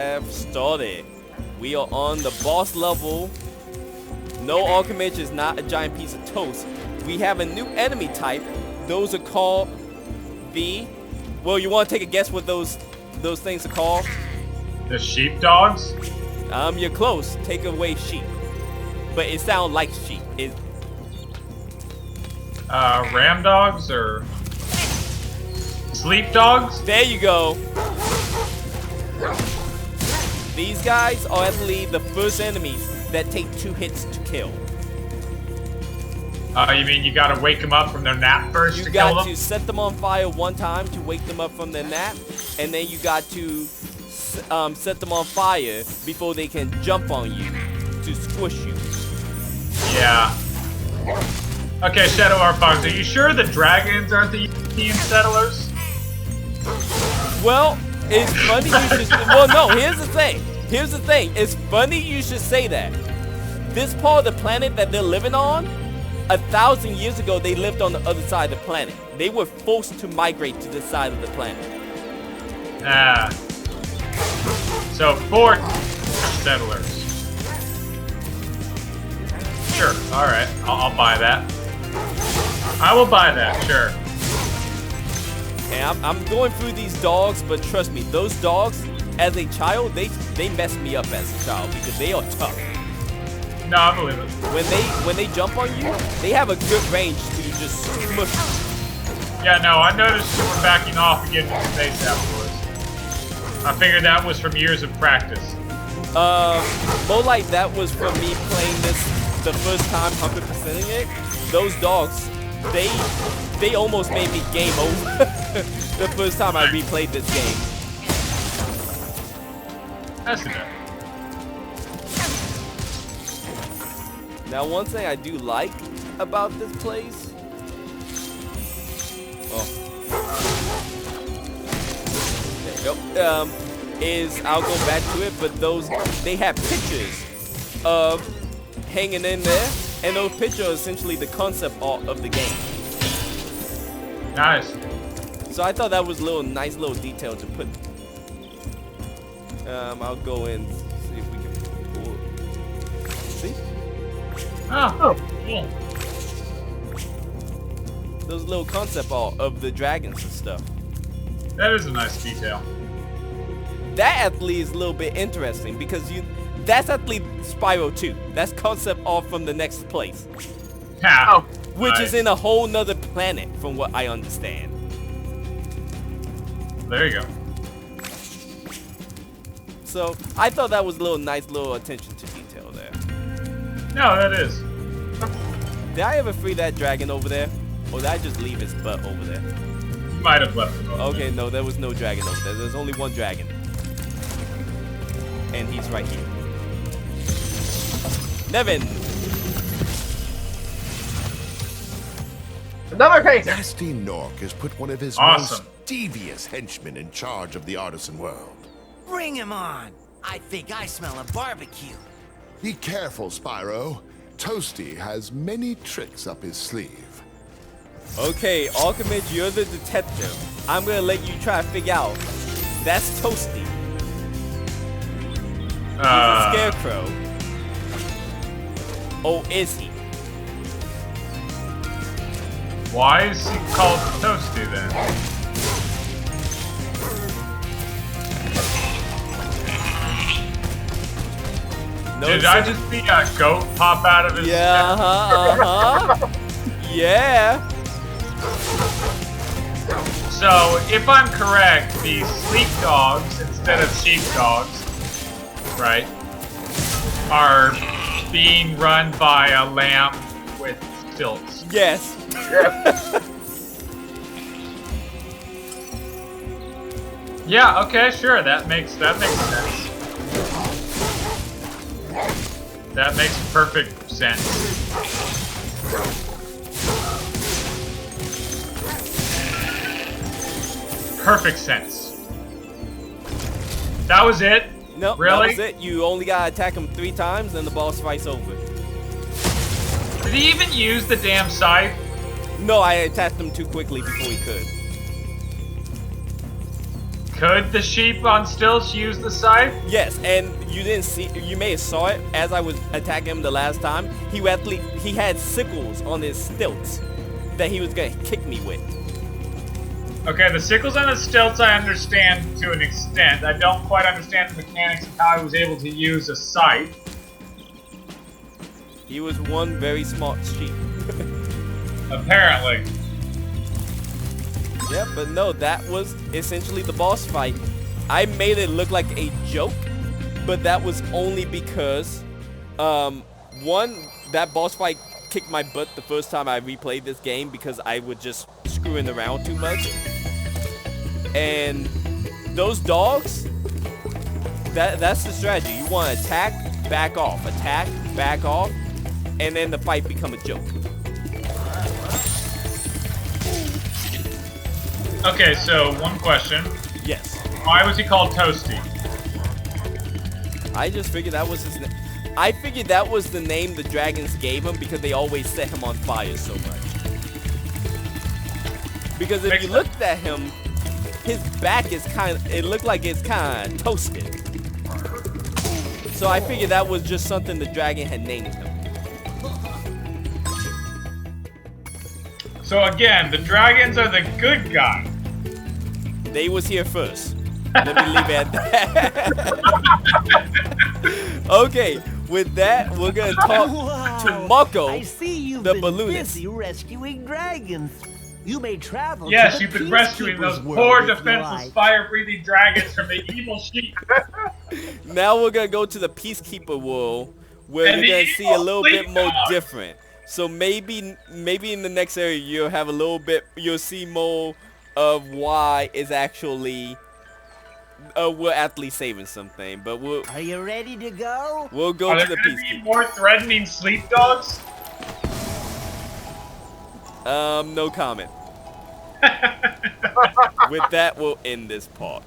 Have started. We are on the boss level. No Archimage is not a giant piece of toast. We have a new enemy type. Those are called the. Well, you want to take a guess what those things are called? The sheepdogs? You're close. Take away sheep, but it sounds like sheep. It. Ram dogs or sleep dogs? There you go. These guys are actually the first enemies that take 2 hits to kill. You mean you gotta wake them up from their nap first You to kill them? got to set them on fire one time to wake them up from their nap, and then you got to set them on fire before they can jump on you to squish you. Yeah. Okay, Shadow Arfox, are you sure the dragons aren't the European settlers? Well, it's funny you should. Well, no. Here's the thing. Here's the thing. It's funny you should say that. This part of the planet that they're living on, 1,000 years ago, they lived on the other side of the planet. They were forced to migrate to this side of the planet. Ah. So 4 settlers. Sure. All right. I'll buy that. I will buy that. Sure. And I'm going through these dogs, but trust me, those dogs, as a child, they messed me up as a child because they are tough. No, I believe it. When they jump on you, they have a good range to just smush you. Yeah, no, I noticed you were backing off and getting in space afterwards. I figured that was from years of practice. More like that was from me playing this the first time 100%ing it. Those dogs, they almost made me game over the first time I replayed this game. That's enough. Now, one thing I do like about this place. Oh. There you go. Is I'll go back to it, but they have pictures of hanging in there, and those pictures are essentially the concept art of the game. Nice. So I thought that was a nice little detail to put. I'll go in, see if we can pull it. See? Oh, cool. Those little concept art of the dragons and stuff. That is a nice detail. That actually is a little bit interesting because that's actually Spyro 2. That's concept art from the next place. Ha. Which Nice. is in a whole nother planet from what I understand. There you go. So I thought that was a nice little attention to detail there. No, that is. Did I ever free that dragon over there? Or did I just leave his butt over there? You might have left him over Okay, no, there was no dragon over there. There's only one dragon. And he's right here. Nevin! Another painter! Nasty Nork has put one of his Awesome. most devious henchmen in charge of the artisan world. Bring him on! I think I smell a barbecue. Be careful, Spyro. Toasty has many tricks up his sleeve. Okay, Archimage, you're the detective. I'm gonna let you try to figure out. That's Toasty. He's a scarecrow. Oh, is he? Why is he called Toasty then? No, Did I just see a goat pop out of his Yeah, Yeah. So, if I'm correct, the sleep dogs, instead of sheep dogs, right, are being run by a lamb with stilts. Yes. Yeah, okay, sure, that makes sense. That makes perfect sense. Perfect sense. That was it? No, Really? that was it. You only gotta attack him 3 times, then the boss fight's over. Did he even use the damn scythe? No, I attacked him too quickly before he could. Could the sheep on stilts use the scythe? Yes, and you didn't see. You may have saw it as I was attacking him the last time. He had sickles on his stilts that he was gonna kick me with. Okay, the sickles on the stilts I understand to an extent. I don't quite understand the mechanics of how he was able to use a scythe. He was one very smart sheep. Apparently. Yeah, but no, that was essentially the boss fight. I made it look like a joke, but that was only because, one, that boss fight kicked my butt the first time I replayed this game because I was just screwing around too much. And those dogs, that's the strategy. You want to attack, back off, and then the fight become a joke. Okay, so one question. Yes. Why was he called Toasty? I just figured that was his name. I figured that was the name the dragons gave him because they always set him on fire so much. Because if Makes you sense. looked at him, his back is it looked like it's kind of toasted. So I figured that was just something the dragon had named him. So again, the dragons are the good guy. They was here first. Let me leave it at that. Okay, with that, we're gonna talk to Mako, I see you've the been balloonist. busy rescuing dragons. You may travel. Yes, to the you've been rescuing those Peacekeeper's world poor if you defenseless like. fire-breathing dragons from the evil sheep. Now we're gonna go to the Peacekeeper world, where And you're the gonna see a evil little bit sleep more dogs. different. So maybe in the next area you'll have a little bit. You'll see more of why is actually we're actually saving something. But Are you ready to go? we'll go Are to there the going to be Peacekeeper. more threatening sleep dogs? No comment. With that, we'll end this part.